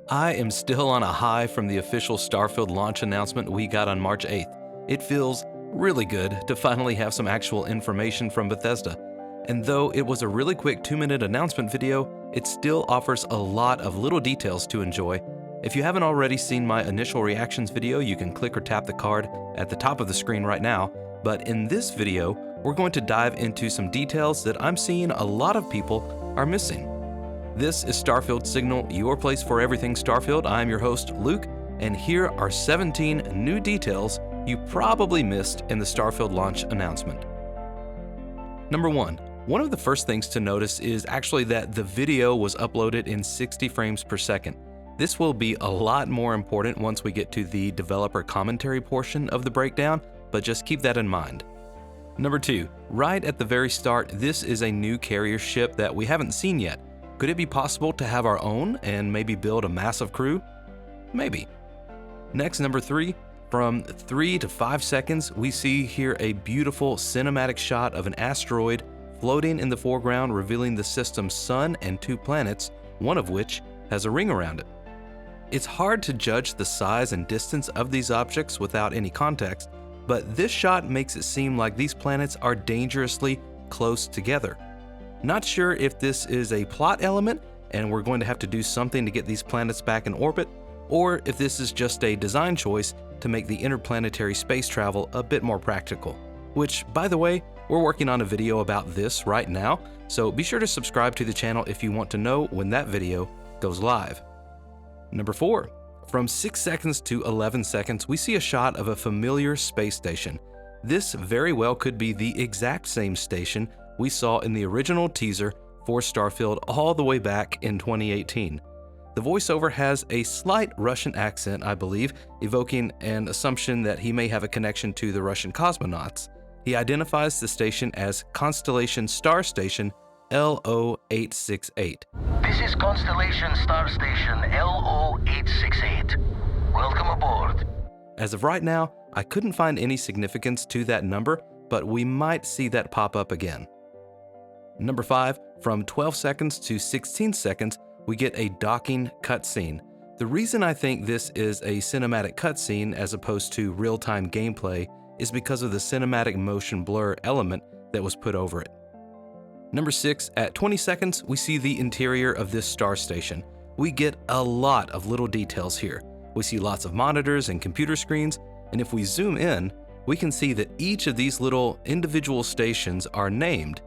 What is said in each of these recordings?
I am still on a high from the official Starfield launch announcement we got on March 8th. It feels really good to finally have some actual information from Bethesda. And though it was a really quick 2-minute announcement video, it still offers a lot of little details to enjoy. If you haven't already seen my initial reactions video, you can click or tap the card at the top of the screen right now. But in this video, we're going to dive into some details that I'm seeing a lot of people are missing. This is Starfield Signal, your place for everything Starfield. I'm your host, Luke, and here are 17 new details you probably missed in the Starfield launch announcement. Number 1. One of the first things to notice is actually that the video was uploaded in 60 frames per second. This will be a lot more important once we get to the developer commentary portion of the breakdown, but just keep that in mind. Number 2. Right at the very start, this is a new carrier ship that we haven't seen yet. Could it be possible to have our own and maybe build a massive crew? Maybe. Next, number 3. From 3 to 5 seconds, we see here a beautiful cinematic shot of an asteroid floating in the foreground, revealing the system's sun and 2 planets, one of which has a ring around it. It's hard to judge the size and distance of these objects without any context, but this shot makes it seem like these planets are dangerously close together. Not sure if this is a plot element and we're going to have to do something to get these planets back in orbit, or if this is just a design choice to make the interplanetary space travel a bit more practical. Which, by the way, we're working on a video about this right now, so be sure to subscribe to the channel if you want to know when that video goes live. Number 4. From 6 seconds to 11 seconds, we see a shot of a familiar space station. This very well could be the exact same station we saw in the original teaser for Starfield all the way back in 2018. The voiceover has a slight Russian accent, I believe, evoking an assumption that he may have a connection to the Russian cosmonauts. He identifies the station as Constellation Star Station LO868. This is Constellation Star Station LO868. Welcome aboard. As of right now, I couldn't find any significance to that number, but we might see that pop up again. Number 5, from 12 seconds to 16 seconds, we get a docking cutscene. The reason I think this is a cinematic cutscene as opposed to real-time gameplay is because of the cinematic motion blur element that was put over it. Number 6, at 20 seconds, we see the interior of this star station. We get a lot of little details here. We see lots of monitors and computer screens, and if we zoom in, we can see that each of these little individual stations are named.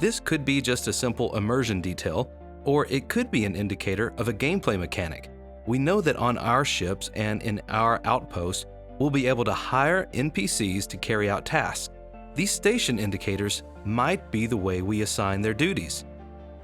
This could be just a simple immersion detail, or it could be an indicator of a gameplay mechanic. We know that on our ships and in our outposts, we'll be able to hire NPCs to carry out tasks. These station indicators might be the way we assign their duties.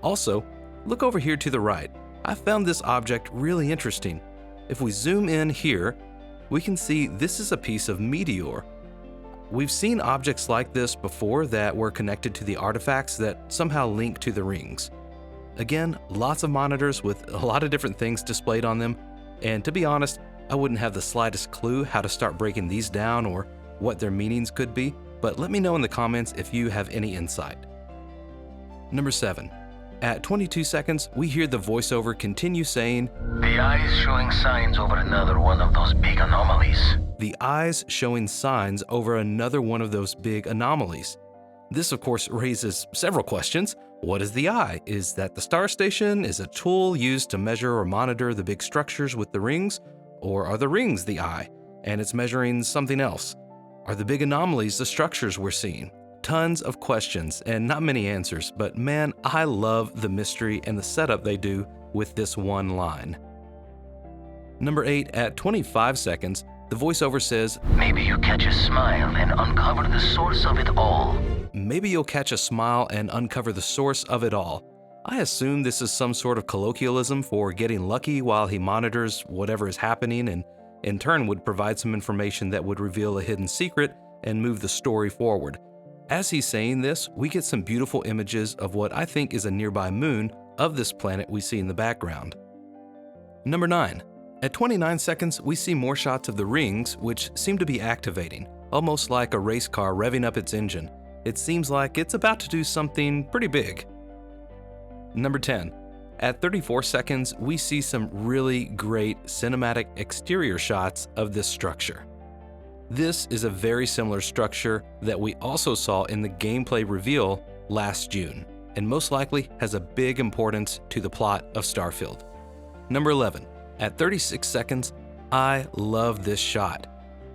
Also, look over here to the right. I found this object really interesting. If we zoom in here, we can see this is a piece of meteor. We've seen objects like this before that were connected to the artifacts that somehow link to the rings. Again, lots of monitors with a lot of different things displayed on them, and to be honest, I wouldn't have the slightest clue how to start breaking these down or what their meanings could be, but let me know in the comments if you have any insight. Number 7. At 22 seconds, we hear the voiceover continue saying, The eye is showing signs over another one of those big anomalies. The eyes showing signs over another one of those big anomalies. This, of course, raises several questions. What is the eye? Is that the star station? Is a tool used to measure or monitor the big structures with the rings? Or are the rings the eye, and it's measuring something else? Are the big anomalies the structures we're seeing? Tons of questions and not many answers, but man, I love the mystery and the setup they do with this one line. Number 8, at 25 seconds, the voiceover says, Maybe you catch a smile and uncover the source of it all. Maybe you'll catch a smile and uncover the source of it all. I assume this is some sort of colloquialism for getting lucky while he monitors whatever is happening, and in turn would provide some information that would reveal a hidden secret and move the story forward. As he's saying this, we get some beautiful images of what I think is a nearby moon of this planet we see in the background. Number 9. At 29 seconds, we see more shots of the rings, which seem to be activating, almost like a race car revving up its engine. It seems like it's about to do something pretty big. Number 10. At 34 seconds, we see some really great cinematic exterior shots of this structure. This is a very similar structure that we also saw in the gameplay reveal last June, and most likely has a big importance to the plot of Starfield. Number 11. At 36 seconds, I love this shot.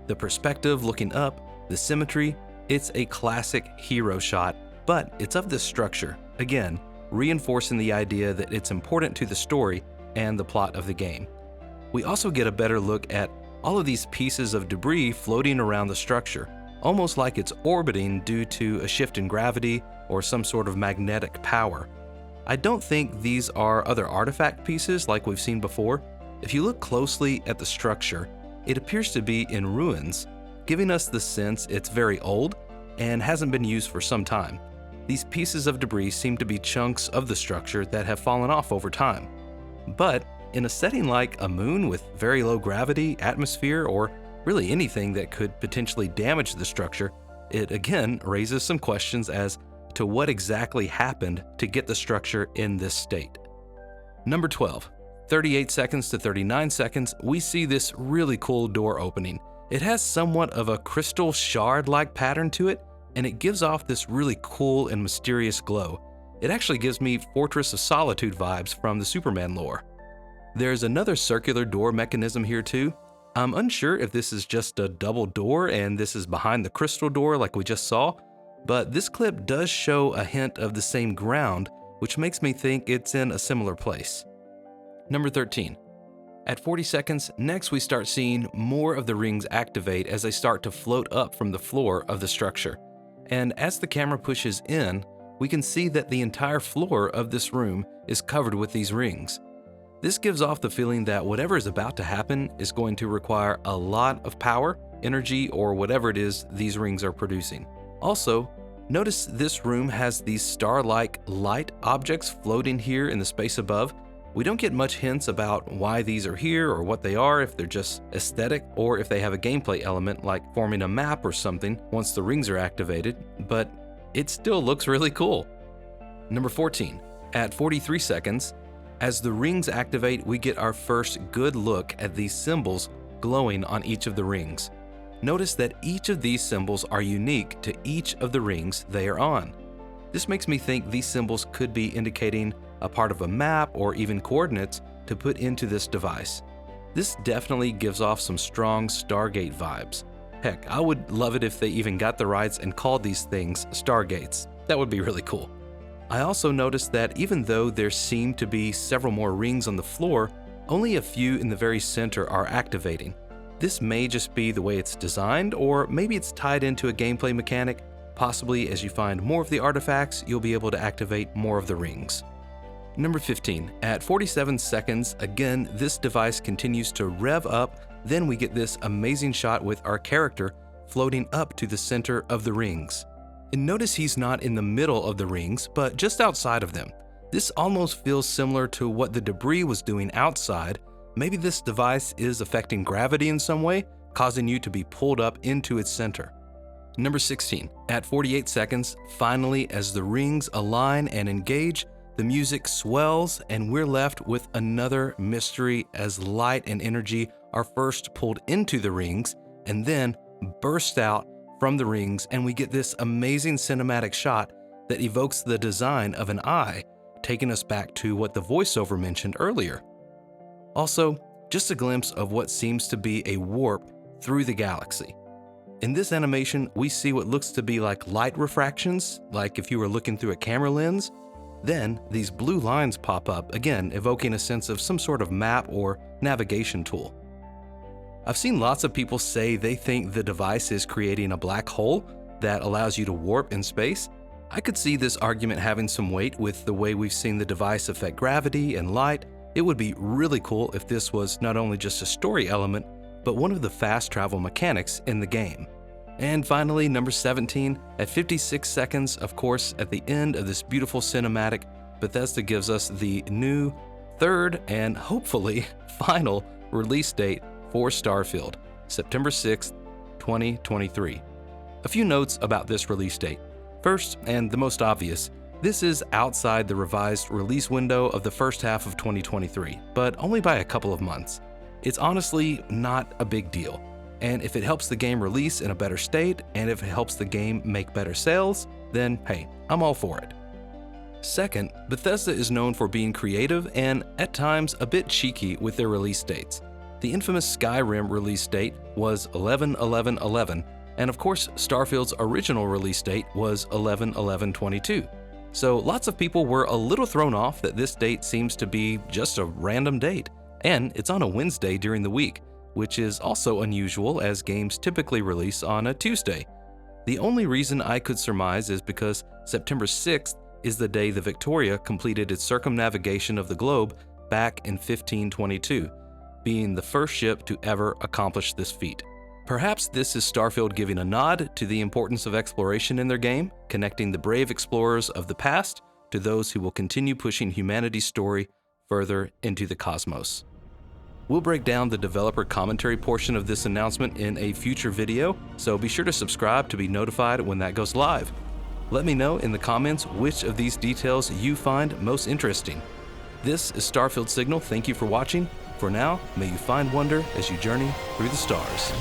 The perspective looking up, the symmetry, it's a classic hero shot, but it's of this structure, again, reinforcing the idea that it's important to the story and the plot of the game. We also get a better look at all of these pieces of debris floating around the structure, almost like it's orbiting due to a shift in gravity or some sort of magnetic power. I don't think these are other artifact pieces like we've seen before. If you look closely at the structure, it appears to be in ruins, giving us the sense it's very old and hasn't been used for some time. These pieces of debris seem to be chunks of the structure that have fallen off over time. But in a setting like a moon with very low gravity, atmosphere, or really anything that could potentially damage the structure, it again raises some questions as to what exactly happened to get the structure in this state. Number 12. 38 seconds to 39 seconds, we see this really cool door opening. It has somewhat of a crystal shard-like pattern to it, and it gives off this really cool and mysterious glow. It actually gives me Fortress of Solitude vibes from the Superman lore. There's another circular door mechanism here too. I'm unsure if this is just a double door and this is behind the crystal door like we just saw, but this clip does show a hint of the same ground, which makes me think it's in a similar place. Number 13. At 40 seconds, next we start seeing more of the rings activate as they start to float up from the floor of the structure. And as the camera pushes in, we can see that the entire floor of this room is covered with these rings. This gives off the feeling that whatever is about to happen is going to require a lot of power, energy, or whatever it is these rings are producing. Also, notice this room has these star-like light objects floating here in the space above. We don't get much hints about why these are here or what they are, if they're just aesthetic or if they have a gameplay element like forming a map or something once the rings are activated, but it still looks really cool. Number 14. At 43 seconds, as the rings activate, we get our first good look at these symbols glowing on each of the rings. Notice that each of these symbols are unique to each of the rings they are on. This makes me think these symbols could be indicating a part of a map or even coordinates to put into this device. This definitely gives off some strong Stargate vibes. Heck, I would love it if they even got the rights and called these things Stargates. That would be really cool. I also noticed that even though there seem to be several more rings on the floor, only a few in the very center are activating. This may just be the way it's designed, or maybe it's tied into a gameplay mechanic. Possibly as you find more of the artifacts, you'll be able to activate more of the rings. Number 15. At 47 seconds, again, this device continues to rev up, then we get this amazing shot with our character floating up to the center of the rings. And notice he's not in the middle of the rings, but just outside of them. This almost feels similar to what the debris was doing outside. Maybe this device is affecting gravity in some way, causing you to be pulled up into its center. Number 16. At 48 seconds, finally, as the rings align and engage, the music swells and we're left with another mystery as light and energy are first pulled into the rings and then burst out from the rings, and we get this amazing cinematic shot that evokes the design of an eye, taking us back to what the voiceover mentioned earlier. Also, just a glimpse of what seems to be a warp through the galaxy. In this animation, we see what looks to be like light refractions, like if you were looking through a camera lens. Then these blue lines pop up, again evoking a sense of some sort of map or navigation tool. I've seen lots of people say they think the device is creating a black hole that allows you to warp in space. I could see this argument having some weight with the way we've seen the device affect gravity and light. It would be really cool if this was not only just a story element, but one of the fast travel mechanics in the game. And finally, number 17, at 56 seconds, of course, at the end of this beautiful cinematic, Bethesda gives us the new third and hopefully final release date for Starfield, September 6th, 2023. A few notes about this release date. First, and the most obvious, This is outside the revised release window of the first half of 2023, but only by a couple of months. It's honestly not a big deal, and if it helps the game release in a better state, and if it helps the game make better sales, then hey, I'm all for it. Second, Bethesda is known for being creative and, at times, a bit cheeky with their release dates. The infamous Skyrim release date was 11/11/11, and of course, Starfield's original release date was 11/11/22. So lots of people were a little thrown off that this date seems to be just a random date, and it's on a Wednesday during the week, which is also unusual as games typically release on a Tuesday. The only reason I could surmise is because September 6th is the day the Victoria completed its circumnavigation of the globe back in 1522, being the first ship to ever accomplish this feat. Perhaps this is Starfield giving a nod to the importance of exploration in their game, connecting the brave explorers of the past to those who will continue pushing humanity's story further into the cosmos. We'll break down the developer commentary portion of this announcement in a future video, so be sure to subscribe to be notified when that goes live. Let me know in the comments which of these details you find most interesting. This is Starfield Signal. Thank you for watching. For now, may you find wonder as you journey through the stars.